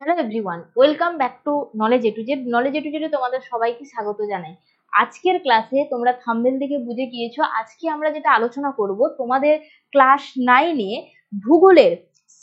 Hello everyone, welcome back to knowledge A to Z. Knowledge A to জেডে তোমাদের সবাইকে স্বাগত জানাই। আজকের ক্লাসে তোমরা থাম্বনেল দেখে বুঝে গিয়েছো, আজকে আমরা যেটা আলোচনা করব তোমাদের ক্লাস 9-এ ভূগোলের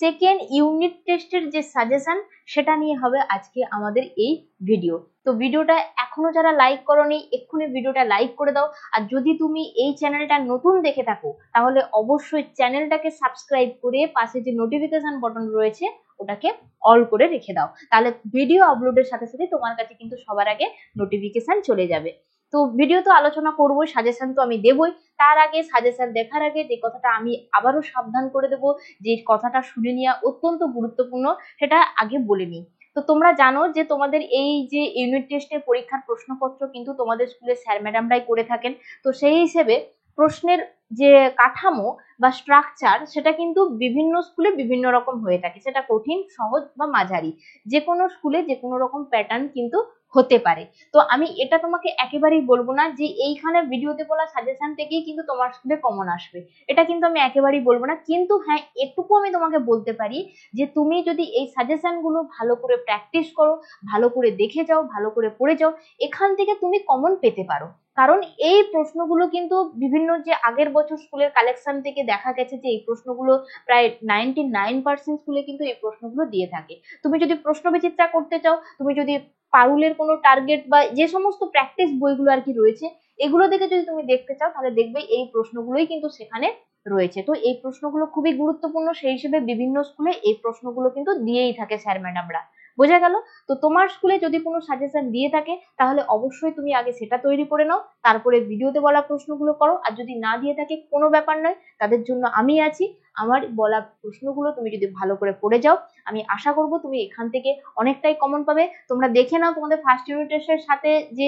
সেকেন্ড ইউনিট টেস্টের যে সাজেশন সেটা নিয়ে হবে আজকে আমাদের এই ভিডিও। তো ভিডিওটা এখনো যারা লাইক করোনি এক্ষুনি ভিডিওটা লাইক করে দাও। আর যদি তুমি এই চ্যানেলটা নতুন দেখে থাকো তাহলে অবশ্যই চ্যানেলটাকে সাবস্ক্রাইব করে পাশে যে নোটিফিকেশন বটন রয়েছে ওটাকে অল করে রেখে দাও, তাহলে ভিডিও আপলোডের সাথে সাথে তোমার কাছে কিন্তু সবার আগে নোটিফিকেশন চলে যাবে। তো ভিডিও তো আলোচনা করবো, সাজেশন তো আমি দেবই। তার আগে সাজেশন দেখার আগে যে কথাটা আমি আবারও সাবধান করে দেবো, যে কথাটা শুনে নেওয়া অত্যন্ত গুরুত্বপূর্ণ, সেটা আগে বলে নিই। তো তোমরা জানো যে তোমাদের এই যে ইউনিট টেস্টের পরীক্ষার প্রশ্নপত্র কিন্তু তোমাদের স্কুলে স্যার ম্যাডামরাই করে থাকেন। তো সেই হিসেবে প্রশ্নের যে কাঠামো বা স্ট্রাকচার সেটা কিন্তু বিভিন্ন স্কুলে বিভিন্ন রকম হয়ে থাকে, সেটা কঠিন, সহজ বা মাঝারি, যে কোনো স্কুলে যে কোনো রকম প্যাটার্ন কিন্তু হতে পারে। তো আমি এটা তোমাকে একেবারেই বলবো না যে এইখানে ভিডিওতে বলা সাজেশন থেকেই কিন্তু তোমার স্কুলে কমন আসবে, এটা কিন্তু আমি একেবারেই বলবো না। কিন্তু হ্যাঁ, এটুকু আমি তোমাকে বলতে পারি যে তুমি যদি এই সাজেশন গুলো ভালো করে প্র্যাকটিস করো, ভালো করে দেখে যাও, ভালো করে পড়ে যাও, এখান থেকে তুমি কমন পেতে পারো। কারণ এই প্রশ্নগুলো কিন্তু বিভিন্ন যে আগের বছর স্কুলের কালেকশন থেকে দেখা গেছে যে এই প্রশ্নগুলো প্রায় 99% স্কুলে কিন্তু এই প্রশ্নগুলো দিয়ে থাকে। তুমি যদি প্রশ্ন বিচিত্রা করতে চাও, তুমি যদি পারুলের কোনো টার্গেট বা যে সমস্ত প্র্যাকটিস বইগুলো আর কি রয়েছে এগুলো দেখে যদি তুমি দেখতে চাও, তাহলে দেখবে এই প্রশ্নগুলোই কিন্তু সেখানে রয়েছে। তো এই প্রশ্নগুলো খুবই গুরুত্বপূর্ণ, সেই হিসেবে বিভিন্ন স্কুলে এই প্রশ্নগুলো কিন্তু দিয়েই থাকে স্যার ম্যাডামরা। বোঝা গেল? তো তোমার স্কুলে যদি কোনো সাজেশন দিয়ে থাকে তাহলে অবশ্যই তুমি আগে সেটা তৈরি করে নাও, তারপরে ভিডিওতে বলা প্রশ্নগুলো করো। আর যদি না দিয়ে থাকে কোনো ব্যাপার নয়, তাদের জন্য আমি আছি। আমার বলা প্রশ্নগুলো তুমি যদি ভালো করে পড়ে যাও, আমি আশা করব তুমি এখান থেকে অনেকটাই কমন পাবে। তোমরা দেখে নাও তোমাদের ফার্স্ট ইউনিট টেস্টের সাথে যে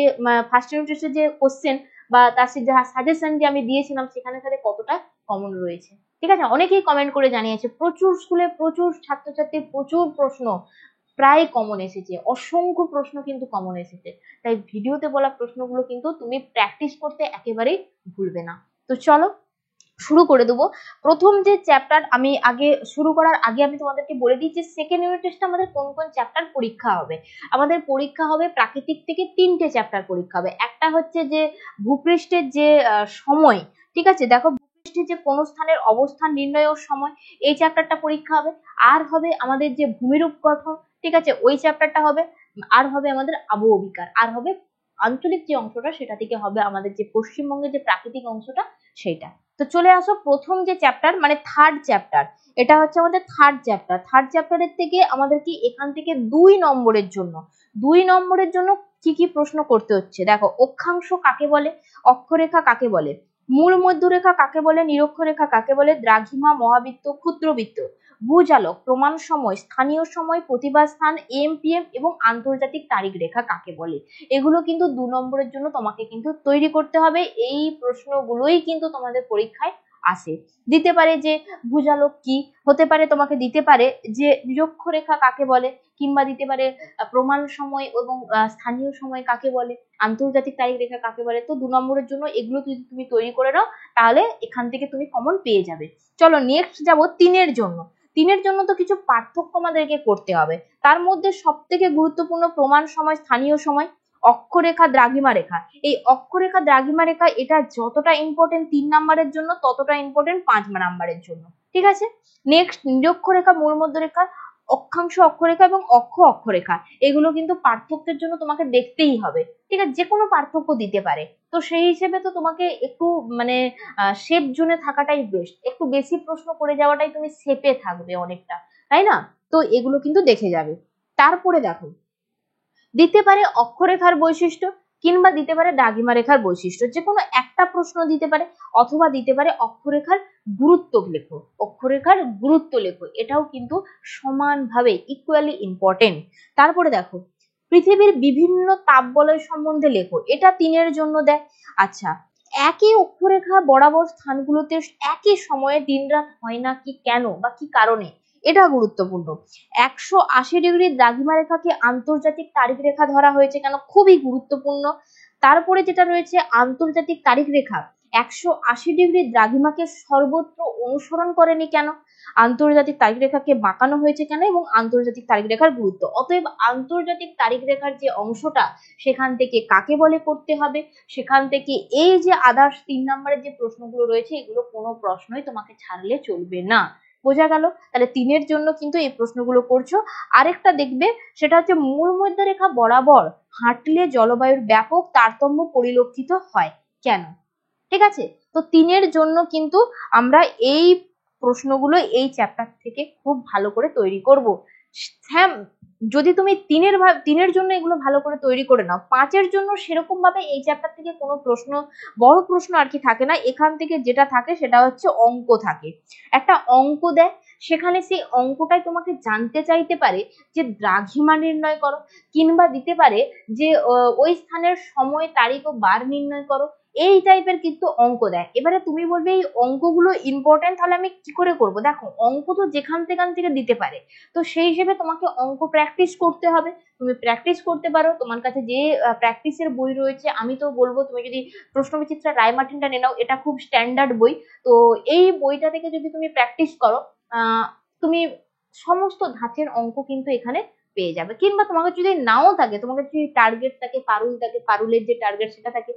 ফার্স্ট ইউনিট টেস্টের যে কোশ্চেন বা তার সাথে যা সাজেশন যে আমি দিয়েছিলাম সেখানে সাথে কতটা কমন রয়েছে। ঠিক আছে, অনেকেই কমেন্ট করে জানিয়েছে প্রচুর স্কুলে প্রচুর ছাত্রছাত্রী প্রচুর প্রশ্ন প্রায় কমন এসেছে, অসংখ্য প্রশ্ন কিন্তু কমন এসেছে। তাই ভিডিওতে বলা প্রশ্নগুলো কিন্তু তুমি প্র্যাকটিস করতে একেবারেই ভুলবে না। তো চলো শুরু করে দেবো। প্রথম যে চ্যাপ্টার, আমি আগে শুরু করার আগে আমি তোমাদেরকে বলে দিচ্ছি সেকেন্ড ইউনিট টেস্টে আমাদের কোন কোন চ্যাপ্টার পরীক্ষা হবে। আমাদের পরীক্ষা হবে প্রাকৃতিক থেকে 3টে চ্যাপ্টার পরীক্ষা হবে। একটা হচ্ছে যে ভূপৃষ্ঠের যে সময়, ঠিক আছে, দেখো ভূপৃষ্ঠে যে কোন স্থানের অবস্থান নির্ণয়ের সময়, এই চ্যাপ্টারটা পরীক্ষা হবে। আর হবে আমাদের যে ভূমিরূপ গঠন, ঠিক আছে, ওই চ্যাপ্টারটা হবে। আর হবে আমাদের আবহবিকার, আর হবে আঞ্চলিক যে অংশটা সেটা থেকে হবে আমাদের যে পশ্চিমবঙ্গের যে প্রাকৃতিক অংশটা সেইটা। তো চলে আসো প্রথম যে চ্যাপ্টার মানে থার্ড চ্যাপ্টার, এটা হচ্ছে আমাদের থার্ড চ্যাপ্টার। থার্ড চ্যাপ্টারের থেকে আমাদের কি এখান থেকে 2 নম্বরের জন্য কি কি প্রশ্ন করতে হচ্ছে দেখো। অক্ষাংশ কাকে বলে, অক্ষরেখা কাকে বলে, মূল মধ্যরেখা কাকে বলে, নিরক্ষরেখা কাকে বলে, দ্রাঘিমা, মহাবৃত্ত, ক্ষুদ্রবৃত্ত, ভূজালক, প্রমাণ সময়, স্থানীয় সময়, প্রতিভা স্থান, এমপিএম এবং আন্তর্জাতিক তারিখ রেখা কাকে বলে। এগুলো কিন্তু 2 নম্বরের জন্য তোমাকে কিন্তু তৈরি করতে হবে। এই প্রশ্নগুলোই কিন্তু তোমাদের পরীক্ষায় আসে। দিতে পারে যে ভূজালক কি, হতে পারে তোমাকে দিতে পারে যে নিরক্ষরেখা কাকে বলে, কিংবা দিতে পারে প্রমাণ সময় এবং স্থানীয় সময় কাকে বলে, আন্তর্জাতিক তারিখ রেখা কাকে বলে। তো 2 নম্বরের জন্য এগুলো যদি তুমি তৈরি করে নাও তাহলে এখান থেকে তুমি কমন পেয়ে যাবে। চলো নেক্সট যাবো 3-এর জন্য। 3-এর জন্য তো কিছু পার্থক্য আমাদেরকে করতে হবে। তার মধ্যে সব থেকে গুরুত্বপূর্ণ প্রমাণ সময়, স্থানীয় সময়, অক্ষরেখা, দ্রাঘিমা রেখা। এই অক্ষরেখা দ্রাঘিমা রেখা এটা যতটা ইম্পর্টেন্ট 3 নম্বরের জন্য ততটা ইম্পর্টেন্ট 5 নম্বরের জন্য। ঠিক আছে, নেক্সট নিরক্ষরেখা, মূল মধ্যরেখা, অক্ষাংশ অক্ষরেখা এবং অক্ষ অক্ষরেখা, এগুলো কিন্তু পার্থক্যের জন্য তোমাকে দেখতেই হবে। ঠিক আছে, যে কোনো পার্থক্য দিতে পারে। তো সেই হিসেবে তো তোমাকে একটু মানে সেফ জোনে থাকাটাই বেস্ট, একটু বেশি প্রশ্ন করে যাওয়াটাই তুমি সেফে থাকবে অনেকটা, তাই না? তো এগুলো কিন্তু দেখে যাবে। তারপরে দেখো দিতে পারে অক্ষরেখার বৈশিষ্ট্য কিংবা দিতে পারে দ্রাঘিমা রেখার বৈশিষ্ট্য, যে কোনো একটা প্রশ্ন দিতে পারে, অথবা দিতে পারে অক্ষরেখার গুরুত্ব লেখো, অক্ষরেখার গুরুত্ব লেখো, এটাও কিন্তু সমানভাবে ইকুয়ালি ইম্পর্টেন্ট। তারপরে দেখো পৃথিবীর বিভিন্ন তাপবলয় সম্বন্ধে লেখো, এটা 3-এর জন্য দেয়। আচ্ছা, একই অক্ষরেখা বরাবর স্থানগুলোতে একই সময়ে দিনরাত হয় না কি, কেন বা কি কারণে, এটা গুরুত্বপূর্ণ। 180 ডিগ্রি দ্রাঘিমা রেখাকে আন্তর্জাতিক তারিখ রেখা ধরা হয়েছে কেন, খুবই গুরুত্বপূর্ণ। তারপরে যেটা রয়েছে আন্তর্জাতিক তারিখ রেখা, 180 ডিগ্রি দ্রাঘিমাকে সর্বত্র অনুসরণ করেনি কেন? আন্তর্জাতিক তারিখ রেখাকে বাঁকানো হয়েছে কেন এবং আন্তর্জাতিক তারিখ রেখার গুরুত্ব। অতএব আন্তর্জাতিক তারিখ রেখার যে অংশটা সেখান থেকে কাকে বলে করতে হবে, সেখান থেকে এই যে আদার্স 3 নম্বরের যে প্রশ্নগুলো রয়েছে এগুলো কোনো প্রশ্নই তোমাকে ছাড়লে চলবে না। বোঝা গেল? তাহলে 3-এর জন্য কিন্তু এই প্রশ্নগুলো করছো। আরেকটা দেখবে সেটা হচ্ছে মূল মধ্যরেখা বরাবর হাঁটলে জলবায়ুর ব্যাপক তারতম্য পরিলক্ষিত হয় কেন? ঠিক আছে, তো 3-এর জন্য কিন্তু আমরা এই প্রশ্নগুলো এই চ্যাপ্টার থেকে খুব ভালো করে তৈরি করব। হ্যাঁ, যদি তুমি 3-এর জন্য এগুলো ভালো করে তৈরি করে নাও, 5-এর জন্য সেরকম ভাবে এই চ্যাপ্টার থেকে কোনো প্রশ্ন, বড় প্রশ্ন আর কি থাকে না। এখান থেকে যেটা থাকে সেটা হচ্ছে অঙ্ক থাকে। একটা অঙ্ক দেয়, সেখানে সেই অঙ্কটাই তোমাকে জানতে চাইতে পারে যে দ্রাঘিমা নির্ণয় করো, কিংবা দিতে পারে যে ওই স্থানের সময়, তারিখ ও বার নির্ণয় করো। এই টাইপের কিন্তু অঙ্ক দেয়। এবারে তুমি বলবে এই অঙ্কগুলো ইম্পর্টেন্ট, তাহলে আমি কি করে করব? দেখো, অঙ্ক তো যেখান থেকে দিতে পারে, তো সেই হিসেবে তোমাকে অঙ্ক প্র্যাকটিস করতে হবে। তুমি প্র্যাকটিস করতে পারো, তোমার কাছে যে প্র্যাকটিসের বই রয়েছে, আমি তো বলবো তুমি যদি প্রশ্নবিচিত্রা রায়মার্টিনটা নিয়ে নাও, এটা খুব স্ট্যান্ডার্ড বই। তো এই বইটা থেকে যদি তুমি প্র্যাকটিস করো, তুমি সমস্ত ধাঁচের অঙ্ক কিন্তু এখানে পেয়ে যাবে। কিংবা তোমাকে যদি নাও থাকে, তোমাকে যদি টার্গেট থাকে, পারুল থাকে, পারুলের যে টার্গেট সেটা থাকে,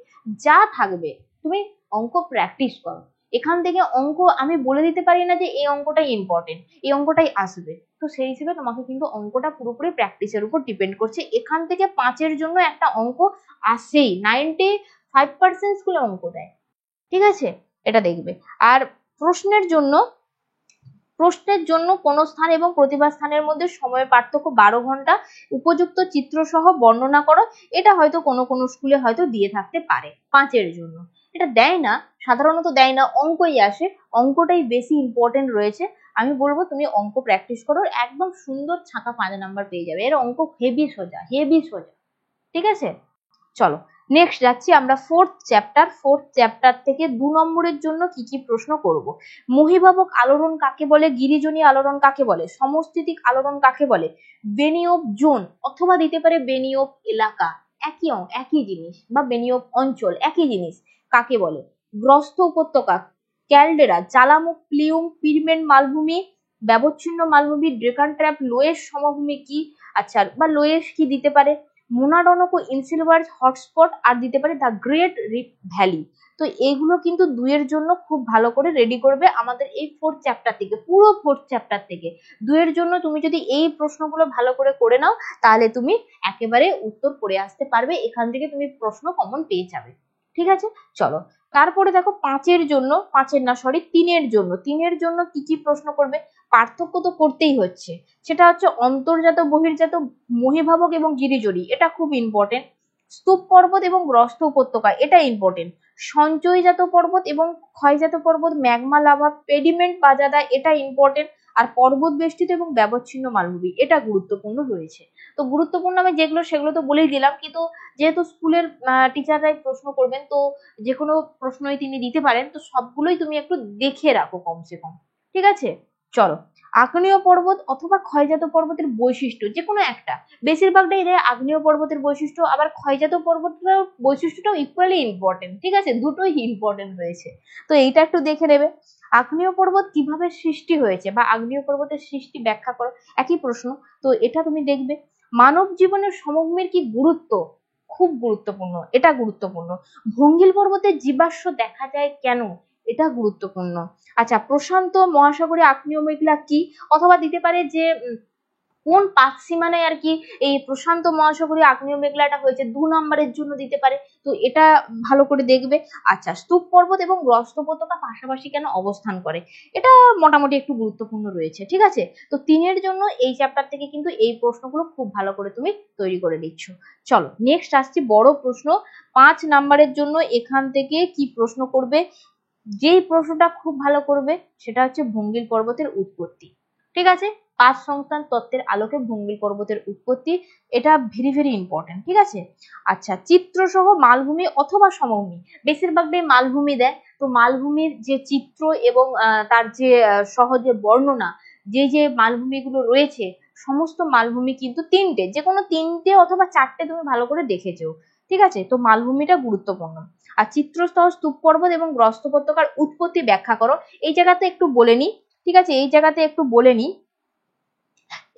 যা থাকবে তুমি অঙ্ক প্র্যাকটিস করো। এখান থেকে অঙ্ক আমি বলে দিতে পারি না যে এই অঙ্কটাই ইম্পর্টেন্ট, এই অঙ্কটাই আসবে। তো সেই হিসেবে তোমাকে কিন্তু অঙ্কটা পুরোপুরি প্র্যাকটিসের উপর ডিপেন্ড করছে। এখান থেকে 5-এর জন্য একটা অঙ্ক আসেই, 95% স্কুলে অঙ্ক দেয়। ঠিক আছে, এটা দেখবে। আর প্রশ্নের জন্য কোন স্থান এবং প্রতিভা স্থানের মধ্যে সময়ের পার্থক্য 12 ঘন্টা, উপযুক্ত চিত্র সহ বর্ণনা করো। এটা হয়তো কোনো স্কুলে হয়তো দিয়ে থাকতে পারে 5-এর জন্য। এটা দেয় না, সাধারণত দেয় না, অঙ্কই আসে। অঙ্কটাই বেশি ইম্পর্টেন্ট রয়েছে। আমি বলবো তুমি অঙ্ক প্র্যাকটিস করো, একদম সুন্দর ছাকা 5 নাম্বার পেয়ে যাবে। এর অঙ্ক হেভি সোজা, হেভি সোজা। ঠিক আছে, চলো নেক্সট যাচ্ছি আমরা ফোর্থ চ্যাপ্টার থেকে 2 নম্বরের জন্য কি কি প্রশ্ন করব। মহীভাবক আলোড়ন কাকে বলে, গিরিজনী আলোড়ন কাকে বলে, সমস্থিতিক আলোড়ন কাকে বলে, বেনিয়োগ জোন অথবা দিতে পারে বেনিয়োগ এলাকা, একই জিনিস, বা বেনিয়োগ অঞ্চল একই জিনিস, কাকে বলে। গ্রস্ত উপত্যকা, ক্যালডেরা, জ্বালামুখ, প্লিউম, পিরমেন্ট মালভূমি, ব্যবচ্ছিন্ন মালভূমি, ডেকান ট্র্যাপ, লোয়েস সমভূমি কি, আচ্ছা, বা লোয়েস কি দিতে পারে, মোনাডনক ও ইনসিলভার হটস্পট, আর দিতে পারে দ্য গ্রেট রিফট ভ্যালি। তো এগুলো কিন্তু 2-এর জন্য খুব ভালো করে রেডি করবে আমাদের এই 4th চ্যাপ্টার থেকে, পুরো 4th চ্যাপ্টার থেকে 2-এর জন্য তুমি যদি এই প্রশ্নগুলো ভালো করে নাও, তাহলে তুমি একেবারে উত্তর করে আসতে পারবে। এখান থেকে তুমি প্রশ্ন কমন পেয়ে যাবে। ঠিক আছে, চলো তারপরে দেখো 3-এর জন্য কি কি প্রশ্ন করবে। পার্থক্য তো করতেই হচ্ছে, সেটা হচ্ছে অন্তর্জাত বহির্জাত মহীভাবক এবং গিরিজনী, এটা খুব ইম্পর্টেন্ট। স্তূপ পর্বত এবং গ্রস্ত উপত্যকা, এটা ইম্পর্টেন্ট। সঞ্চয়জাত পর্বত এবং ক্ষয়জাত পর্বত, ম্যাগমা লাভা, পেডিমেন্ট বাজাদা, এটা ইম্পর্টেন্ট। আর পর্বত বেষ্টিত এবং ব্যবচ্ছিন্ন মালভূমি, এটা গুরুত্বপূর্ণ রয়েছে। তো গুরুত্বপূর্ণ আমি যেগুলো সেগুলো তো বলেই দিলাম, কিন্তু যেহেতু স্কুলের টিচাররাই প্রশ্ন করবেন, তো যে কোনো প্রশ্নই তিনি দিতে পারেন, তো সবগুলোই তুমি একটু দেখে রাখো কমসে কম। ঠিক আছে, চলো আগ্নেয় পর্বত অথবা ক্ষয়জাত পর্বতের বৈশিষ্ট্য যে কোনো একটা, বেশিরভাগটাই দেয় আগ্নেয় পর্বতের বৈশিষ্ট্য, আবার ক্ষয়জাত পর্বতের বৈশিষ্ট্যটাও ইকুয়ালি ইম্পর্টেন্ট। ঠিক আছে, দুটোই ইম্পর্টেন্ট রয়েছে, তো এইটা একটু দেখে নেবে। আগ্নেয় পর্বত কিভাবে সৃষ্টি হয়েছে বা আগ্নেয় পর্বতের সৃষ্টি ব্যাখ্যা করো, একই প্রশ্ন। তো এটা তুমি দেখবে। মানব জীবনের সমভূমির কি গুরুত্ব, খুব গুরুত্বপূর্ণ, এটা গুরুত্বপূর্ণ। ভঙ্গিল পর্বতের জীবাশ্ম দেখা যায় কেন, এটা গুরুত্বপূর্ণ। আচ্ছা, প্রশান্ত মহাসাগরে আগ্নেয় মেঘলা কি, অথবা দিতে পারে যে কোন পাক সীমানায় আর কি এই প্রশান্ত মহাসাগরীয় আগ্নেয় মেঘলাটা হয়েছে, 2 নম্বরের জন্য দিতে পারে। তো এটা ভালো করে দেখবে। আচ্ছা, স্তূপ পর্বত এবং গ্রস্ত উপত্যকা পাশাপাশি কেন অবস্থান করে, এটা মোটামুটি একটু গুরুত্বপূর্ণ রয়েছে। ঠিক আছে, তো 3-এর জন্য এই চ্যাপ্টার থেকে কিন্তু এই প্রশ্নগুলো খুব ভালো করে তুমি তৈরি করে দিচ্ছ। চলো নেক্সট আসছি বড় প্রশ্ন, 5 নম্বরের জন্য এখান থেকে কি প্রশ্ন করবে। যেই প্রশ্নটা খুব ভালো করবে সেটা হচ্ছে ভঙ্গিল পর্বতের উৎপত্তি। ঠিক আছে, পাঁচ সংস্থান তত্ত্বের আলোকে ভঙ্গিল পর্বতের উৎপত্তি, এটা ভেরি ভেরি ইম্পর্টেন্ট। ঠিক আছে, আচ্ছা, চিত্র সহ মালভূমি অথবা সমভূমি, বেশিরভাগটাই মালভূমি দেয়। তো মালভূমির যে চিত্র এবং তার যে সহজে বর্ণনা, যে মালভূমিগুলো রয়েছে, সমস্ত মালভূমি কিন্তু 3টে, যে কোনো 3টে অথবা 4টে তুমি ভালো করে দেখেছো। ঠিক আছে, তো মালভূমিটা গুরুত্বপূর্ণ। আর চিত্রসহ স্তূপ পর্বত এবং গ্রস্ত উপত্যকার উৎপত্তি ব্যাখ্যা করো। এই জায়গাতে একটু বলে নি, ঠিক আছে, এই জায়গাতে একটু বলে নি,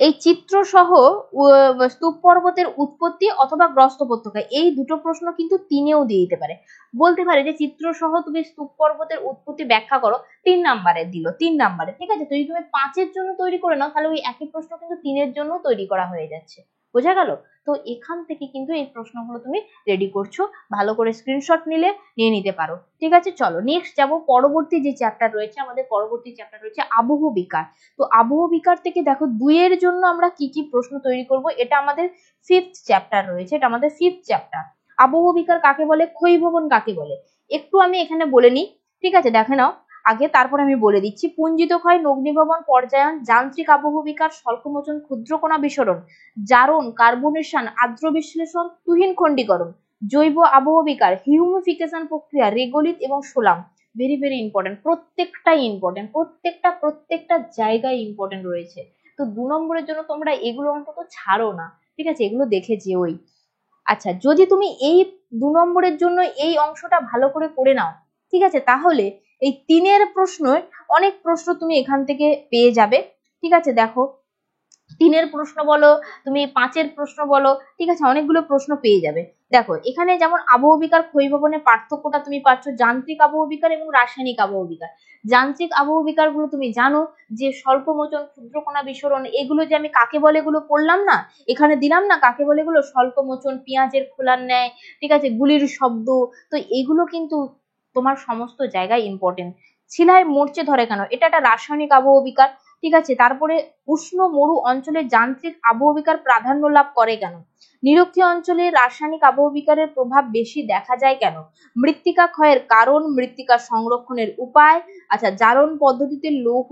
এই চিত্রসহ স্তূপ পর্বতের উৎপত্তি অথবা গ্রস্ত উপত্যকা, এই দুটো প্রশ্ন কিন্তু তিনেও দিয়ে দিতে পারে। বলতে পারে যে চিত্রসহ তুমি স্তূপ পর্বতের উৎপত্তি ব্যাখ্যা করো, 3 নাম্বারে দিল, 3 নাম্বারে, ঠিক আছে। তো যদি তুমি 5-এর জন্য তৈরি করে নাও তাহলে ওই একই প্রশ্ন কিন্তু 3-এর জন্য তৈরি করা হয়ে যাচ্ছে। বোঝা গেল? তো এখান থেকে কিন্তু এই প্রশ্নগুলো তুমি রেডি করছো, ভালো করে স্ক্রিনশট নিলে নিয়ে নিতে পারো, ঠিক আছে। চলো নেক্সট যাবো, পরবর্তী যে চ্যাপ্টার রয়েছে আমাদের, পরবর্তী চ্যাপ্টার রয়েছে আবহ বিকার। তো আবহ বিকার থেকে দেখো 2-এর জন্য আমরা কি কি প্রশ্ন তৈরি করব, এটা আমাদের 5th চ্যাপ্টার রয়েছে, এটা আমাদের 5th চ্যাপ্টার। আবহ বিকার কাকে বলে, ক্ষয়ভবন কাকে বলে, একটু আমি এখানে বলে নিই, ঠিক আছে, দেখে নাও আগে, তারপর আমি বলে দিচ্ছি। পুঞ্জিত ক্ষয়, নগ্নিভবন, পর্যায়ন, যান্ত্রিক আবহ বিকার, স্বল্পমোচন, ক্ষুদ্রকণা বিসরণ, জারণ, কার্বনেশন, আর্দ্র বিশ্লেষণ, তুহিন খণ্ডীকরণ, জৈব আবহ বিকার, হিউমিফিকেশন প্রক্রিয়া, রেগোলিথ এবং সোলাম। ভেরি ভেরি ইম্পর্টেন্ট, প্রত্যেকটাই ইম্পর্টেন্ট, প্রত্যেকটা জায়গায় ইম্পর্টেন্ট রয়েছে। তো 2 নম্বরের জন্য তোমরা এগুলো অন্তত ছাড়ো না, ঠিক আছে, এগুলো দেখে যেওই। আচ্ছা, যদি তুমি এই 2 নম্বরের জন্য এই অংশটা ভালো করে করে নাও, ঠিক আছে, তাহলে এই 3-এর প্রশ্ন, অনেক প্রশ্ন তুমি এখান থেকে পেয়ে যাবে, ঠিক আছে। দেখো 3-এর প্রশ্ন বলো, তুমি 5-এর প্রশ্ন বলো, ঠিক আছে, অনেকগুলো প্রশ্ন পেয়ে যাবে। দেখো এখানে যেমন আবহ বিকার ক্ষয়ভবনের পার্থক্যটা তুমি পাচ্ছ, যান্ত্রিক আবহ বিকার এবং রাসায়নিক আবহ বিকার। যান্ত্রিক আবহ বিকার গুলো তুমি জানো যে স্বল্পমোচন, ক্ষুদ্রকণা বিসরণ, এগুলো যে আমি কাকে বলে এগুলো পড়লাম না, এখানে দিলাম না কাকে বলে এগুলো, স্বল্পমোচন, পেঁয়াজের খোলার ন্যায়, ঠিক আছে, গুলির শব্দ। তো এগুলো কিন্তু তোমার সমস্ত জায়গায় ইম্পর্টেন্ট। শিলায় মরচে ধরে কেন, এটা একটা রাসায়নিক আবহ বিকার, ঠিক আছে। তারপরে উষ্ণ মরু অঞ্চলে যান্ত্রিক আবহবিকার প্রাধান্য লাভ করে কেন, নিরক্ষীয় অঞ্চলে রাসায়নিক আবহবিকারের প্রভাব বেশি দেখা যায় কেন, মৃত্তিকা ক্ষয়ের কারণ, মৃত্তিকা সংরক্ষণের উপায়, আচ্ছা, জারণ পদ্ধতিতে লৌহ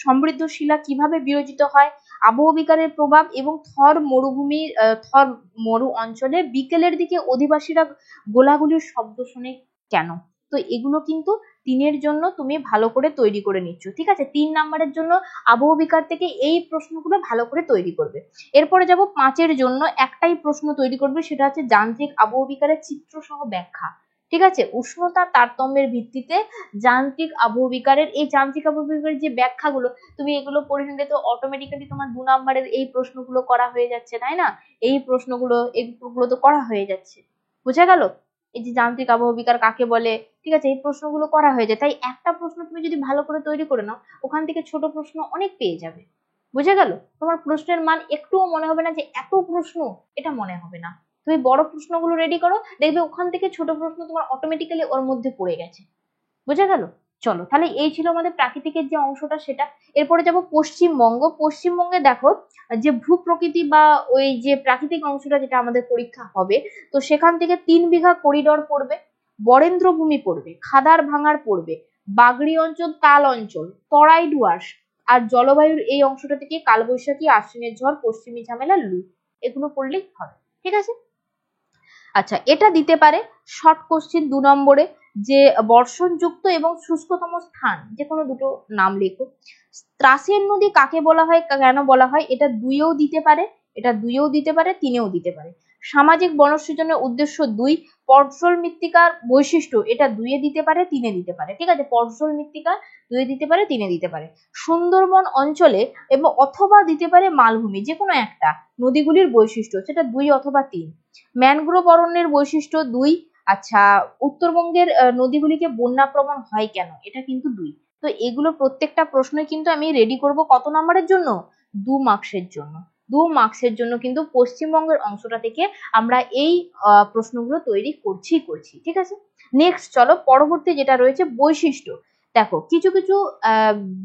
সমৃদ্ধ শিলা কিভাবে বিয়োজিত হয়, আবহবিকারের প্রভাব, এবং থর মরুভূমি, থর মরু অঞ্চলে বিকেলের দিকে অধিবাসীরা গোলাগুলির শব্দ শুনে কেন। তো এগুলো কিন্তু 3-এর জন্য তুমি ভালো করে তৈরি করে নিচ্ছ, ঠিক আছে। 3 নাম্বারের জন্য আবহ বিকার থেকে এই প্রশ্নগুলো ভালো করে তৈরি করবে। এরপরে যাব 5-এর জন্য, একটাই প্রশ্ন তৈরি করবে, সেটা হচ্ছে যান্ত্রিক আবহ বিকারের চিত্র সহ ব্যাখ্যা, ঠিক আছে। উষ্ণতা তারতম্যের ভিত্তিতে যান্ত্রিক আবহ বিকারের, এই যান্ত্রিক আবহ বিকারের যে ব্যাখ্যাগুলো তুমি এগুলো পড়ে নিলে তো অটোমেটিক্যালি তোমার 2 নাম্বারের এই প্রশ্নগুলো করা হয়ে যাচ্ছে, তাই না, এই প্রশ্নগুলো তো করা হয়ে যাচ্ছে। বুঝা গেল? এই যে যান্ত্রিক আবহ বিকার কাকে বলে, ঠিক আছে, এই প্রশ্নগুলো করা হয়ে যায়। তাই একটা প্রশ্ন তুমি যদি ভালো করে তৈরি করে নাও, ওখান থেকে ছোট প্রশ্ন অনেক পেয়ে যাবে। বুঝে গেল? তোমার প্রশ্নের মান একটুও মনে হবে না যে এত প্রশ্ন, এটা মনে হবে না। তুমি বড় প্রশ্নগুলো রেডি করো, দেখবে ওখান থেকে ছোট প্রশ্ন তোমার অটোমেটিক্যালি ওর মধ্যে পড়ে গেছে। বুঝে গেল? চলো তাহলে এই ছিল আমাদের প্রাকৃতিকের যে অংশটা সেটা। এরপরে যাব পশ্চিমবঙ্গ। পশ্চিমবঙ্গে দেখো যে ভূ প্রকৃতি বা ওই যে প্রাকৃতিক অংশটা যেটা আমাদের পরীক্ষা হবে, তো সেখান থেকে 3 বিঘা করিডর পড়বে, বরেন্দ্র ভূমি পড়বে, খাদার ভাঙার পড়বে, বাগড়ি অঞ্চল, তাল অঞ্চল, তরাই ডুয়ার্স, আর জলবায়ুর এই অংশটা থেকে কালবৈশাখী, আশ্বিনের ঝড়, পশ্চিমী ঝামেলা, লু, এগুলো পড়লেই হবে, ঠিক আছে। আচ্ছা, এটা দিতে পারে শর্ট কোশ্চিন 2 নম্বরে, যে বর্ষণযুক্ত এবং শুষ্কতম স্থান, যে কোনো দুটো নাম লেখো। ত্রাসের নদী কাকে বলা হয়, কেন বলা হয়, এটা 2-এও দিতে পারে, এটা 2-এও দিতে পারে, 3-এও দিতে পারে। সামাজিক বনসৃজনের উদ্দেশ্য 2, পর্ষল মৃত্তিকার বৈশিষ্ট্য, এটা 2-এ দিতে পারে, 3-এ দিতে পারে, ঠিক আছে। পর্ষল মৃত্তিকা 2-এ দিতে পারে, 3-এ দিতে পারে। সুন্দরবন অঞ্চলে এবং অথবা দিতে পারে মালভূমি, যে কোনো একটা নদীগুলির বৈশিষ্ট্য, সেটা 2 অথবা 3। ম্যানগ্রোভ অরণ্যের বৈশিষ্ট্য 2। আচ্ছা, উত্তরবঙ্গের নদীগুলিকে বন্যা প্রবণ হয় কেন, এটা কিন্তু 2। তো এগুলো প্রত্যেকটা প্রশ্নই কিন্তু আমি রেডি করব কত নম্বরের জন্য, 2 মার্কসের জন্য। 2 মার্কসের জন্য কিন্তু পশ্চিমবঙ্গের অংশটা থেকে আমরা এই প্রশ্নগুলো তৈরি করছি, ঠিক আছে। নেক্সট চলো, পরবর্তী যেটা রয়েছে বৈশিষ্ট্য। দেখো কিছু কিছু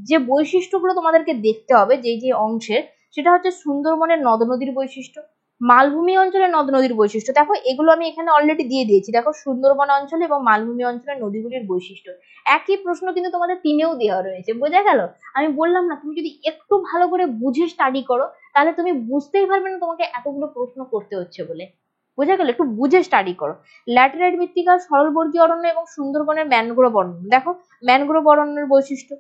যে বৈশিষ্ট্যগুলো তোমাদেরকে দেখতে হবে যে যে অংশের, সেটা হচ্ছে সুন্দরবনের নদ নদীর বৈশিষ্ট্য, মালভূমি অঞ্চলের নদ নদীর বৈশিষ্ট্য। দেখো এগুলো আমি এখানে অলরেডি দিয়ে দিয়েছি, দেখো সুন্দরবন অঞ্চল এবং মালভূমি অঞ্চলের নদীগুলির বৈশিষ্ট্য। একই প্রশ্ন কিন্তু তোমাদের 3-এও দেওয়া রয়েছে, বোঝা গেল? আমি বললাম না, তুমি যদি একটু ভালো করে বুঝে স্টাডি করো তাহলে তুমি বুঝতেই পারবে না তোমাকে এতগুলো প্রশ্ন করতে হচ্ছে বলে। বোঝা গেল? একটু বুঝে স্টাডি করো। ল্যাটেরাইট মৃত্তিকা, সরলবর্গীয় অরণ্য এবং সুন্দরবনের ম্যানগ্রোভ অরণ্য। দেখো ম্যানগ্রোভ অরণ্যের বৈশিষ্ট্য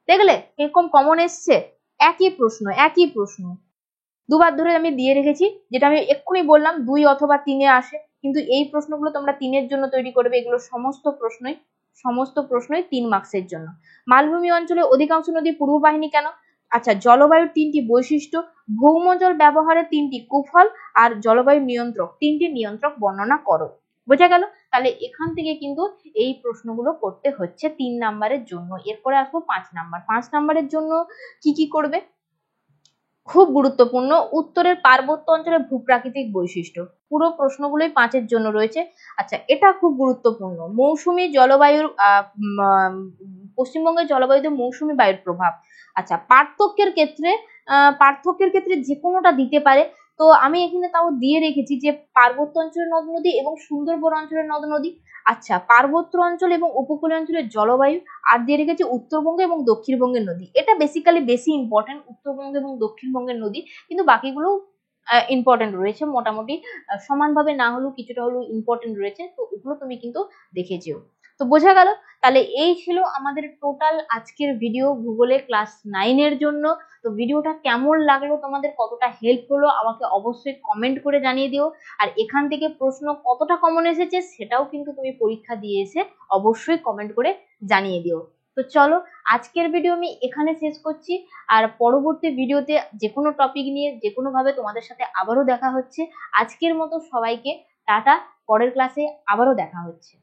দেখলে কিরকম কমন এসছে, একই প্রশ্ন 2 বার ধরে আমি দিয়ে রেখেছি, যেটা আমি এক্ষুনি বললাম 2 অথবা 3-এ আসে, কিন্তু এই প্রশ্নগুলো তোমরা 3-এর জন্য তৈরি করবে। এগুলো সমস্ত প্রশ্নই 3 মার্কসের জন্য। মালভূমি অঞ্চলে অধিকাংশ নদী পূর্ব বাহিনী কেন? আচ্ছা, জলবায়ুর 3টি বৈশিষ্ট্য, ভৌমজল ব্যবহারের 3টি কুফল, আর জলবায়ু নিয়ন্ত্রক 3টি নিয়ন্ত্রক বর্ণনা করো। বোঝা গেল? তাহলে এখান থেকে কিন্তু এই প্রশ্নগুলো করতে হচ্ছে 3 নাম্বারের জন্য। এরপরে আসবো 5 নাম্বার। 5 নাম্বারের জন্য কি করবে? খুব গুরুত্বপূর্ণ, উত্তরের পার্বত্য অঞ্চলের ভূপ্রাকৃতিক বৈশিষ্ট্য। পুরো প্রশ্নগুলোই 5-এর জন্য রয়েছে। আচ্ছা, এটা খুব গুরুত্বপূর্ণ, মৌসুমী জলবায়ুর পশ্চিমবঙ্গের জলবায়ুতে মৌসুমী বায়ুর প্রভাব। আচ্ছা, পার্থক্যের ক্ষেত্রে যে কোনোটা দিতে পারে। তো আমি এখানে তাও দিয়ে রেখেছি যে পার্বত্য অঞ্চলের নদ নদী এবং সুন্দরবন অঞ্চলের নদ নদী। আচ্ছা, পার্বত্য অঞ্চল এবং উপকূলীয় অঞ্চলের জলবায়ু, আর দিয়ে রেখেছি উত্তরবঙ্গ এবং দক্ষিণবঙ্গের নদী। এটা বেসিক্যালি বেশি ইম্পর্টেন্ট, উত্তরবঙ্গ এবং দক্ষিণবঙ্গের নদী, কিন্তু বাকিগুলো ইম্পর্টেন্ট রয়েছে মোটামুটি, সমানভাবে না হলেও কিছুটা হলেও ইম্পর্টেন্ট রয়েছে। তো ওগুলো তুমি কিন্তু দেখে যেও। তো বোঝা গেল? তাহলে এই ছিল আমাদের টোটাল আজকের ভিডিও ভূগোলে ক্লাস 9-এর জন্য। তো ভিডিওটা কেমন লাগলো, তোমাদের কতটা হেল্প হলো, আমাকে অবশ্যই কমেন্ট করে জানিয়ে দিও। আর এখান থেকে প্রশ্ন কতটা কমন এসেছে সেটাও কিন্তু তুমি পরীক্ষা দিয়ে এসে অবশ্যই কমেন্ট করে জানিয়ে দিও। তো চলো, আজকের ভিডিও আমি এখানে শেষ করছি। আর পরবর্তী ভিডিওতে যে কোনো টপিক নিয়ে যে কোনো ভাবে তোমাদের সাথে আবারও দেখা হচ্ছে। আজকের মতো সবাইকে টাটা, পরের ক্লাসে আবারও দেখা হচ্ছে।